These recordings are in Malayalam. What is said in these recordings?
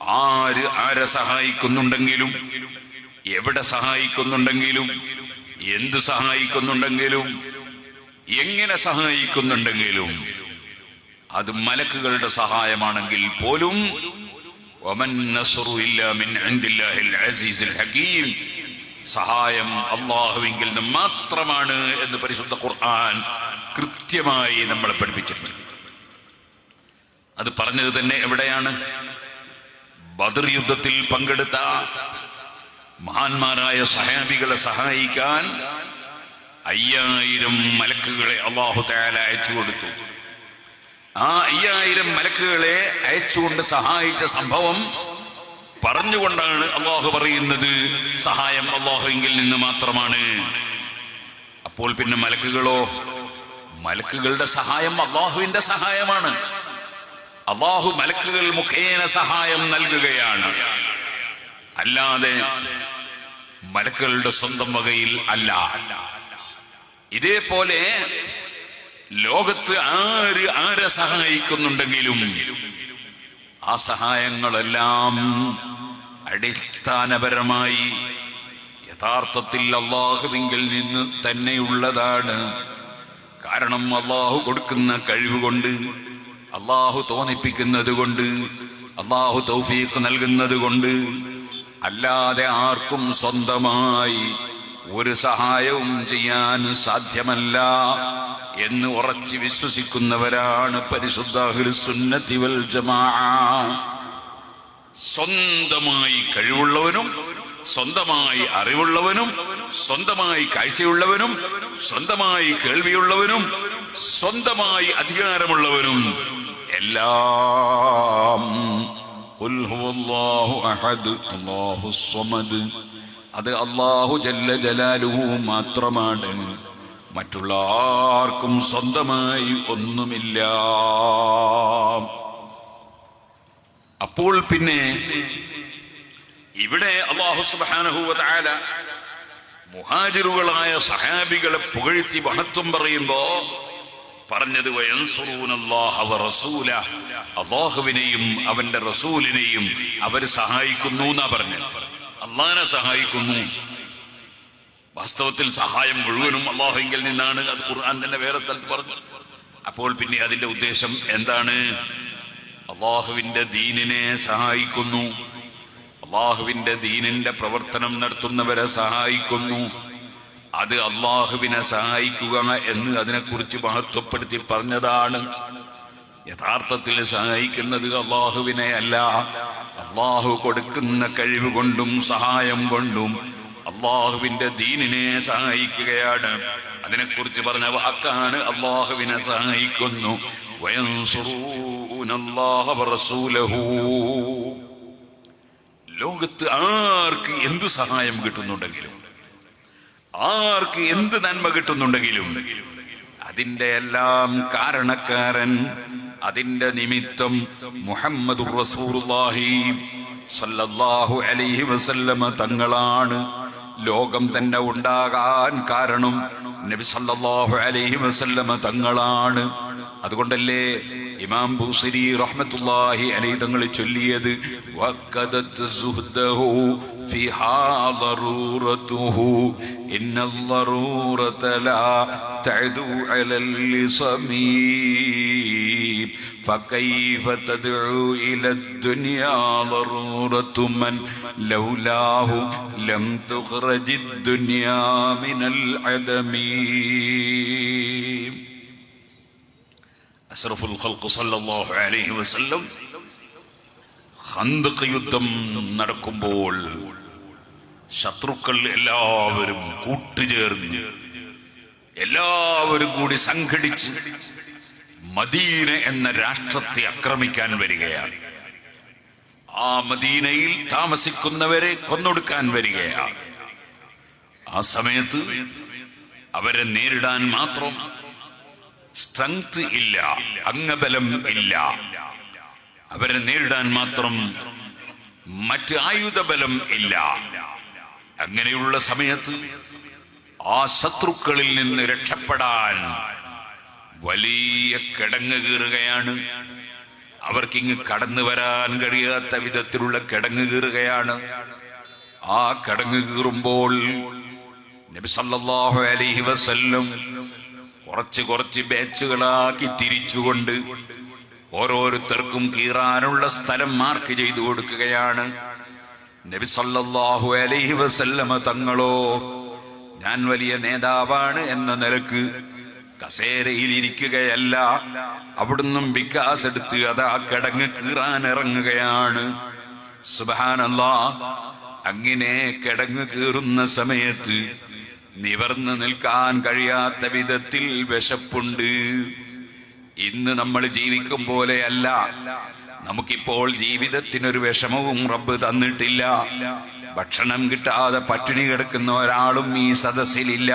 ആരെ സഹായിക്കുന്നുണ്ടെങ്കിലും, എവിടെ സഹായിക്കുന്നുണ്ടെങ്കിലും, എന്ത് സഹായിക്കുന്നുണ്ടെങ്കിലും, എങ്ങനെ സഹായിക്കുന്നുണ്ടെങ്കിലും അത് മലക്കുകളുടെ സഹായമാണെങ്കിൽ പോലും വമൻ നസ്റു ഇല്ലാ മിൻ ഇൻദില്ലാഹിൽ അസീസിൽ ഹകീം, സഹായം അല്ലാഹുവിങ്കിൽ നിന്ന് മാത്രമാണ് എന്ന് പരിശുദ്ധ ഖുർആൻ കൃത്യമായി നമ്മളെ പഠിപ്പിച്ചിട്ടുണ്ട്. അത് പറഞ്ഞത് തന്നെ എവിടെയാണ്? ബദർ യുദ്ധത്തിൽ പങ്കെടുത്ത മഹാന്മാരായ സഹാബികളെ സഹായിക്കാൻ 5000 മലക്കുകളെ അല്ലാഹു തആല അയച്ചു കൊടുത്തു. ആ 5000 മലക്കുകളെ അയച്ചുകൊണ്ട് സഹായിച്ച സംഭവം പറഞ്ഞുകൊണ്ടാണ് അല്ലാഹു പറയുന്നത് സഹായം അല്ലാഹുവിങ്കിൽ നിന്ന് മാത്രമാണ്. അപ്പോൾ പിന്നെ മലക്കുകളോ? മലക്കുകളുടെ സഹായം അല്ലാഹുവിന്റെ സഹായമാണ്. അല്ലാഹു മലക്കുകൾ മുഖേന സഹായം നൽകുകയാണ്, അല്ലാതെ മലക്കുകളുടെ സ്വന്തം വകയിൽ അല്ല. ഇതേപോലെ ലോകത്ത് ആരെ സഹായിക്കുന്നുണ്ടെങ്കിലും ആ സഹായങ്ങളെല്ലാം അടിസ്ഥാനപരമായി യഥാർത്ഥത്തിൽ അല്ലാഹുവിങ്കിൽ നിന്ന് തന്നെയുള്ളതാണ്. കാരണം അല്ലാഹു കൊടുക്കുന്ന കഴിവുകൊണ്ട്, അല്ലാഹു തോന്നിപ്പിക്കുന്നത് കൊണ്ട്, അല്ലാഹു തൗഫീഖ് നൽകുന്നത് കൊണ്ട്, അല്ലാതെ ആർക്കും സ്വന്തമായി ഒരു സഹായവും ചെയ്യാൻ സാധ്യമല്ല എന്ന് ഉറച്ചു വിശ്വസിക്കുന്നവരാണ് പരിശുദ്ധ അഹ്ലുസ് സുന്നത്തി വൽ ജമാഅ. സ്വന്തമായി കഴിവുള്ളവനും, സ്വന്തമായി അറിവുള്ളവനും, സ്വന്തമായി കാഴ്ചയുള്ളവനും, സ്വന്തമായി കേൾവിയുള്ളവനും, സ്വന്തമായി അധികാരമുള്ളവനും എല്ലാം ഖുൽ ഹുവല്ലാഹു അഹദ് അല്ലാഹുസ് സ്വമദ്, അത് അല്ലാഹു ജല്ല ജലാലുഹു മാത്രമാണ്. മറ്റുള്ള ആർക്കും സ്വന്തമായി ഒന്നുമില്ല. അപ്പോൾ പിന്നെ ഇവിടെ അല്ലാഹു സുബ്ഹാനഹു വ തആല മുഹാജിറുകളായ സഹാബികളെ പുകഴ്ത്തി മഹത്വം പറയുമ്പോ പറഞ്ഞത് വയൻസുറൂനല്ലാഹ വ റസൂലഹു, അല്ലാഹുവിനെയും അവന്റെ റസൂലിനെയും അവർ സഹായിക്കുന്നു എന്നാ പറഞ്ഞത്. അല്ലാഹുവിനെ സഹായിക്കുന്നു. വാസ്തവത്തിൽ സഹായം മുഴുവനും അല്ലാഹുവിങ്കിൽ നിന്നാണ്. അത് ഖുർആൻ തന്നെ വേറെ സ്ഥലത്ത് പറഞ്ഞു. അപ്പോൾ പിന്നെ അതിന്റെ ഉദ്ദേശം എന്താണ്? അല്ലാഹുവിന്റെ ദീനിനെ സഹായിക്കുന്നു, അല്ലാഹുവിന്റെ ദീനിന്റെ പ്രവർത്തനം നടത്തുന്നവരെ സഹായിക്കുന്നു. അത് അല്ലാഹുവിനെ സഹായിക്കുക എന്ന് അതിനെക്കുറിച്ച് മഹത്വപ്പെടുത്തി പറഞ്ഞതാണ്. യഥാർത്ഥത്തിൽ സഹായിക്കുന്നത് അല്ലാഹുവിനെ അല്ല, അല്ലാഹു കൊടുക്കുന്ന കഴിവ് കൊണ്ടും സഹായം കൊണ്ടും അല്ലാഹുവിന്റെ ദീനിനെ സഹായിക്കുകയാണ്. അതിനെക്കുറിച്ച് പറഞ്ഞ വാക്കാണ് അല്ലാഹുവിനെ സഹായിക്കുന്നു. വയൻസുറൂനല്ലാഹ വറസൂലഹു. ലോകത്ത് ആർക്ക് എന്ത് സഹായം കിട്ടുന്നുണ്ടെങ്കിലും, ആർക്ക് എന്ത് നന്മ കിട്ടുന്നുണ്ടെങ്കിലും അതിന്റെ എല്ലാം കാരണക്കാരൻ, അതിന്റെ നിമിത്തം മുഹമ്മദുർ റസൂലുള്ളാഹി സല്ലല്ലാഹു അലൈഹി വസല്ലമ തങ്ങളാണ്. ലോകം തന്നെ ഉണ്ടാകാൻ കാരണം നബി സല്ലല്ലാഹു അലൈഹി വസല്ലമ തങ്ങളാണ്. അതുകൊണ്ടല്ലേ ഇമാം ബൂസരി റഹ്മത്തുള്ളാഹി അലൈഹി തങ്ങൾ ചൊല്ലിയത് വഖദത് സുഹ്ദഹു ഫിഹാ ദറൂറതുഹു ഇന്നൽ ദറൂറത ലാ തഅദു അലൽ ലിസമീം فكيف تدعو إلى الدنيا ضرورة من لولاه لم تخرج الدنيا من العدم. أشرف الخلق صلى الله عليه وسلم ഖന്ദഖ് യുദ്ധം നടക്കുമ്പോൾ ശത്രുക്കൾ എല്ലാവരും കൂട്ടുചേർന്ന്, എല്ലാവരും കൂടി സംഘടിച്ച് മദീന എന്ന രാഷ്ട്രത്തെ ആക്രമിക്കാൻ വരികയാണ്. ആ മദീനയിൽ താമസിക്കുന്നവരെ കൊന്നൊടുക്കാൻ വരികയാണ്. ആ സമയത്ത് അവരെ നേരിടാൻ മാത്രം സ്ട്രെങ്ത് ഇല്ല, അംഗബലം ഇല്ല. അവരെ നേരിടാൻ മാത്രം മറ്റ് ആയുധബലം ഇല്ല. അങ്ങനെയുള്ള സമയത്ത് ആ ശത്രുക്കളിൽ നിന്ന് രക്ഷപ്പെടാൻ വലിയ കിടങ്ങ് കീറുകയാണ്. അവർക്കിങ്ങ് കടന്നു വരാൻ കഴിയാത്ത വിധത്തിലുള്ള കിടങ്ങ് കീറുകയാണ്. ആ കിടങ്ങ് കീറുമ്പോൾ നബി സല്ലല്ലാഹു അലൈഹി വസല്ലം കുറച്ച് ബാച്ചുകളാക്കി തിരിച്ചുകൊണ്ട് ഓരോരുത്തർക്കും കീറാനുള്ള സ്ഥലം മാർക്ക് ചെയ്തു കൊടുക്കുകയാണ്. നബി സല്ലല്ലാഹു അലൈഹി വസല്ലമ തങ്ങളോ ഞാൻ വലിയ നേതാവാണ് എന്ന നിലക്ക് കസേരയിൽ ഇരിക്കുകയല്ല, അവിടുന്ന് വികാസ് എടുത്ത് അതാ കിടങ്ങ് കീറാൻ ഇറങ്ങുകയാണ്. സുബ്ഹാനല്ലാഹ്. അങ്ങനെ കിടങ്ങ് കീറുന്ന സമയത്ത് നിവർന്നു നിൽക്കാൻ കഴിയാത്ത വിധത്തിൽ വിശപ്പുണ്ട്. ഇന്ന് നമ്മൾ ജീവിക്കും പോലെയല്ല. നമുക്കിപ്പോൾ ജീവിതത്തിനൊരു വിഷമവും റബ്ബ് തന്നിട്ടില്ല. ഭക്ഷണം കിട്ടാതെ പട്ടിണി കിടക്കുന്ന ഒരാളും ഈ സദസ്സിലില്ല.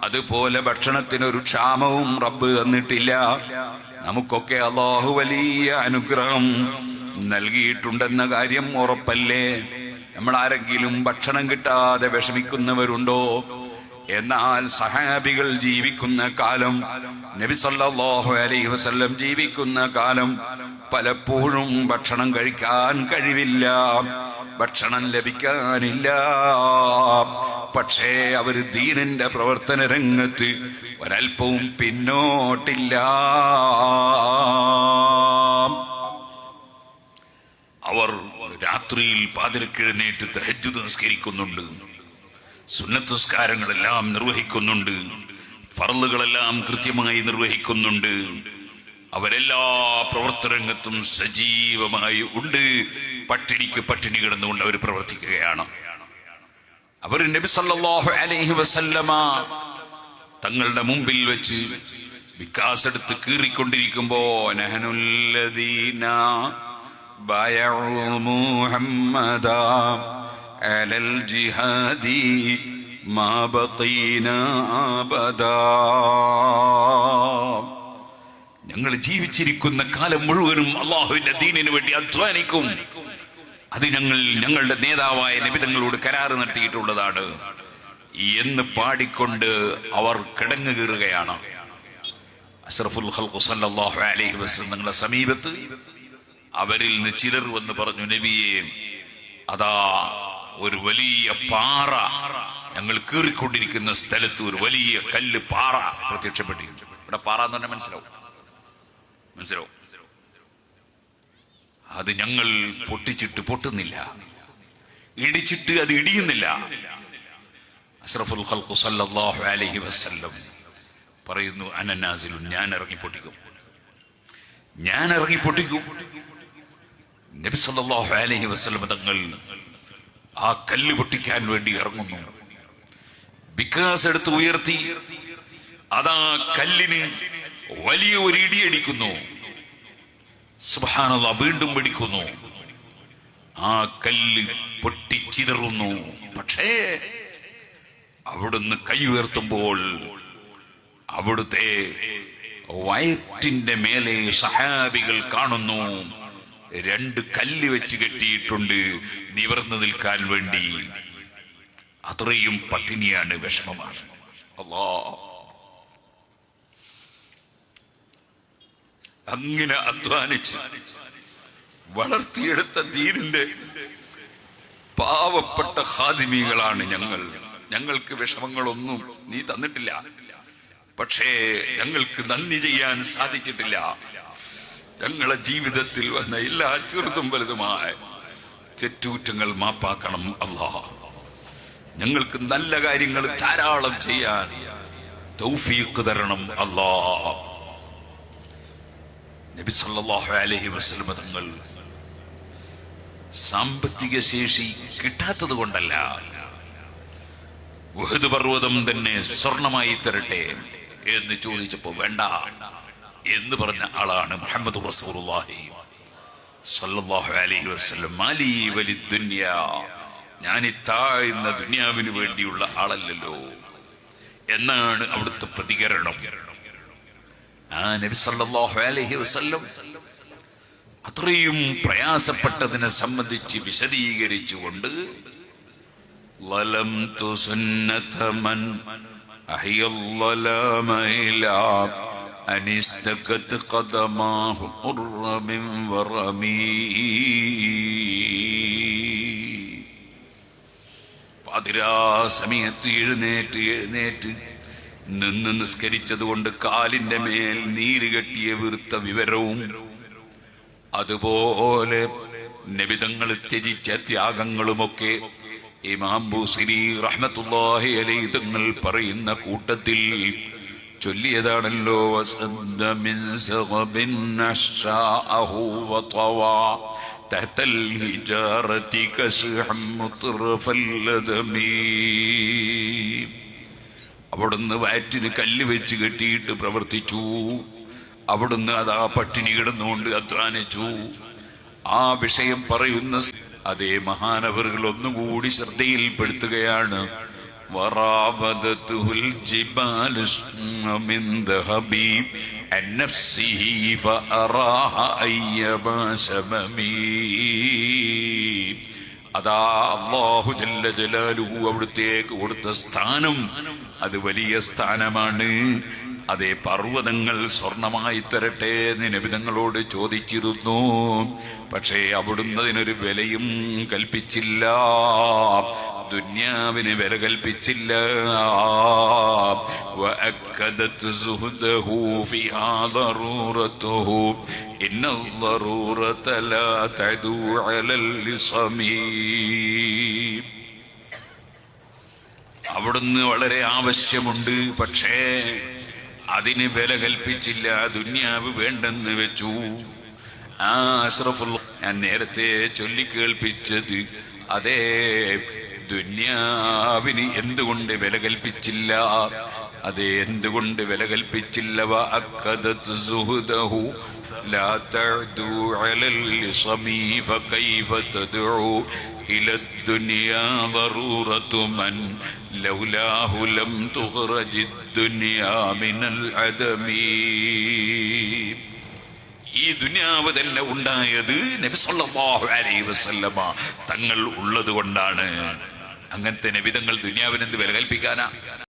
അതുപോലെ ഭക്ഷണത്തിനൊരു ക്ഷാമവും റബ്ബ് തന്നിട്ടില്ല. നമുക്കൊക്കെ അല്ലാഹു വലിയ അനുഗ്രഹം നൽകിയിട്ടുണ്ടെന്ന കാര്യം ഉറപ്പല്ലേ? നമ്മൾ ആരെങ്കിലും ഭക്ഷണം കിട്ടാതെ വിഷമിക്കുന്നവരുണ്ടോ? എന്നാൽ സഹാബികൾ ജീവിക്കുന്ന കാലം, നബി സല്ലല്ലാഹു അലൈഹി വസല്ലം ജീവിക്കുന്ന കാലം പലപ്പോഴും ഭക്ഷണം കഴിക്കാൻ കഴിവില്ല, ഭക്ഷണം ലഭിക്കാനില്ല. പക്ഷേ അവർ ദീനിന്റെ പ്രവർത്തന രംഗത്ത് ഒരൽപ്പവും പിന്നോട്ടില്ല. അവർ രാത്രിയിൽ പാതിരക്കിഴുന്നേറ്റ് തഹജ്ജുദ് നിസ്കരിക്കുന്നുണ്ട്, സുന്നത്ത് നിസ്കാരങ്ങളെല്ലാം നിർവഹിക്കുന്നുണ്ട്, ഫർളുകളെല്ലാം കൃത്യമായി നിർവഹിക്കുന്നുണ്ട്. അവരെല്ലാ പ്രവർത്തനരംഗത്തും സജീവമായി ഉണ്ട്. പട്ടിണിക്ക് പട്ടിണി കിടന്നുകൊണ്ട് അവർ പ്രവർത്തിക്കുകയാണ്. അവർ നബി സല്ലല്ലാഹു അലൈഹി വസല്ലമ തങ്ങളുടെ മുമ്പിൽ വെച്ച് വികാസ് എടുത്ത് കീറിക്കൊണ്ടിരിക്കുമ്പോ നഹനുല്ലദീന ബയഉ മുഹമ്മദാ അലൽ ജിഹാദി മാ ബഖീനാ അബദാ. ഞങ്ങൾ ജീവിച്ചിരിക്കുന്ന കാലം മുഴുവനും അല്ലാഹുവിന്റെ ദീനിനു വേണ്ടി അധ്വാനിക്കും. അത് ഞങ്ങളുടെ നേതാവായ നബി തങ്ങളോട് കരാറ് നടത്തിയിട്ടുള്ളതാണ് എന്ന് പാടിക്കൊണ്ട് അവർ കിടങ്ങു കീറുകയാണ്. അഷ്റഫുൽ ഖൽഖ് സല്ലല്ലാഹു അലൈഹി വസല്ലം തങ്ങളുടെ സമീപത്ത് അവരിൽ നിന്ന് ചിലർ വന്ന് പറഞ്ഞു, നബിയെ, അതാ ഒരു വലിയ പാറ, ഞങ്ങൾ കീറിക്കൊണ്ടിരിക്കുന്ന സ്ഥലത്ത് ഒരു വലിയ കല്ല് പാറ പ്രത്യക്ഷപ്പെട്ടിരിക്കും. ഇവിടെ പാറ എന്ന് പറഞ്ഞാൽ മനസ്സിലാവും. അത് ഞങ്ങൾ പൊട്ടിച്ചിട്ട് പൊട്ടുന്നില്ല, ഇടിച്ചിട്ട് അത് ഇടിയുന്നില്ല. അഷ്റഫുൽ ഖൽഖ് സല്ലല്ലാഹു അലൈഹി വസല്ലം പറയുന്നു, അനനാസിലുൻ, ഞാൻ ഇറങ്ങി പൊട്ടിക്കും. നബി സല്ലല്ലാഹു അലൈഹി വസല്ലം തങ്ങൾ ആ കല്ല് പൊട്ടിക്കാൻ വേണ്ടി ഇറങ്ങുന്നു. വികാസ് എടുത്ത് ഉയർത്തി അതാ കല്ലിന് വലിയ ഒരു ഇടിയടിക്കുന്നു. സുബ്ഹാനല്ലാഹ്, വീണ്ടും പിടിക്കുന്നു. ആ കല്ല് പൊട്ടിച്ചിതറുന്നു. പക്ഷേ അവിടുന്ന് കൈ ഉയർത്തുമ്പോൾ അവിടുത്തെ വയറ്റിന്റെ മേലെ സഹാബികൾ കാണുന്നു, 2 കല്ല് വെച്ച് കെട്ടിയിട്ടുണ്ട് നിവർന്നു നിൽക്കാൻ വേണ്ടി. അത്രയും പട്ടിണിയാണ്, വിഷമമാണ്. അല്ലാഹ്, അങ്ങനെ അധ്വാനിച്ച് വളർത്തിയെടുത്ത ദീനിന്റെ പാവപ്പെട്ട ഖാദിമികളാണ് ഞങ്ങൾ. ഞങ്ങൾക്ക് വിഷമങ്ങളൊന്നും നീ തന്നിട്ടില്ല, പക്ഷേ ഞങ്ങൾക്ക് നന്ദി ചെയ്യാൻ സാധിച്ചിട്ടില്ല. ഞങ്ങളെ ജീവിതത്തിൽ വന്ന എല്ലാ ചെറുതും വലുതുമായ തെറ്റുകുറ്റങ്ങൾ മാപ്പാക്കണം അല്ലാഹ്. ഞങ്ങൾക്ക് നല്ല കാര്യങ്ങൾ ധാരാളം ചെയ്യാൻ തൗഫീഖ് തരണം അല്ലാഹ്. നബി സല്ലല്ലാഹു അലൈഹി വസല്ലം തങ്ങൾ സാമ്പത്തിക ശേഷി കിട്ടാത്തത് കൊണ്ടല്ല, ഉഹദ് പർവ്വതം തന്നെ സ്വർണമായി തരട്ടെ എന്ന് ചോദിച്ചപ്പോ വേണ്ട എന്ന് പറഞ്ഞ ആളാണ് മുഹമ്മദ് റസൂലുള്ളാഹി സല്ലല്ലാഹു അലൈഹി വസല്ലം. മാലി വലിദ്ദുനിയ, ഞാൻ ഈ താഴ്ന്ന ദുനിയാവിന് വേണ്ടിയുള്ള ആളല്ലല്ലോ എന്നാണ് അവിടുത്തെ പ്രതികരണം. ആ നബി സല്ലല്ലാഹു അലൈഹി വസല്ലം അത്രയും പ്രയാസപ്പെട്ടതിനെ സംബന്ധിച്ച് വിശദീകരിച്ചുകൊണ്ട് ലലംതു സുന്നത മൻ അഹ്യൽ ലലമ ഇലാ أن استكت قدماه قر من ورمي പാതിരാ സമയത്ത് എഴുന്നേറ്റ് നിന്ന് നിസ്കരിച്ചതുകൊണ്ട് കാലിന്റെ മേൽ നീര് കെട്ടിയ വീർത്ത വിവരവും, അതുപോലെ നബിതങ്ങൾ ത്യജിച്ച ത്യാഗങ്ങളുമൊക്കെ ഇമാം ബൂസിരി റഹ്മത്തുള്ളാഹി അലൈഹി തങ്ങൾ പറയുന്ന കൂട്ടത്തിൽ ചൊല്ലിയതാണല്ലോ. അവിടുന്ന് വയറ്റിന് കല്ല് വെച്ച് കെട്ടിയിട്ട് പ്രവർത്തിച്ചു. അവിടുന്ന് അതാ പട്ടിണി കിടന്നുകൊണ്ട് അധ്വാനിച്ചു. ആ വിഷയം പറയുന്ന അതേ മഹാനവറുകൾ ഒന്നുകൂടി ശ്രദ്ധയിൽപ്പെടുത്തുകയാണ്. وراودته الجبال من ذهب عن نفسه فأراها أيما شممي. അതാ അല്ലാഹു ജല്ല ജലാലുഹു അവിടുത്തേക്ക് കൊടുത്ത സ്ഥാനം അത് വലിയ സ്ഥാനമാണ്. അതേ പർവ്വതങ്ങൾ സ്വർണമായി തരട്ടെ എന്ന് നബിതങ്ങളോട് ചോദിച്ചിരുന്നു. പക്ഷേ അവിടുന്ന് അതിനൊരു വിലയും കൽപ്പിച്ചില്ല, ദുന്യാവിന് വില കൽപ്പിച്ചില്ല. വഅക്കദത് സുഹ്ദഹു ഫിഹാ ദറൂറതുഹു ഇന്നൽ ദറൂറത ലാ തദു അലൽ ലിസമീ. അവിടുന്ന് വളരെ ആവശ്യമുണ്ട്, പക്ഷേ അതിന് വില കൽപ്പിച്ചില്ല, ദുന്യാവ് വേണ്ടെന്ന് വെച്ചു. ആ അഷ്റഫുൽ ഞാൻ നേരത്തെ ചൊല്ലിക്കേൾപ്പിച്ചത് അതേ ദുന്യാവിന് എന്തുകൊണ്ട് വില കൽപ്പിച്ചില്ല, അതേ എന്തുകൊണ്ട് വില കൽപ്പിച്ചില്ല. വഅക്കദത് സുഹ്ദഹു ലാ തഅദു അലൽ ലിസമീ ഫകൈഫ തദ്ഉ إلى الدنيا ضرورة من لولاه لم تخرج الدنيا من العدم. ഈ ദുനിയാവ് തന്നെ ഉണ്ടായത് നബി സല്ലല്ലാഹു അലൈഹി വസല്ലമ തങ്ങൾ ഉള്ളത് കൊണ്ടാണ്. അങ്ങനത്തെ നബി തങ്ങൾ ദുനിയാവിനെന്ത് വില കൽപ്പിക്കാനാ?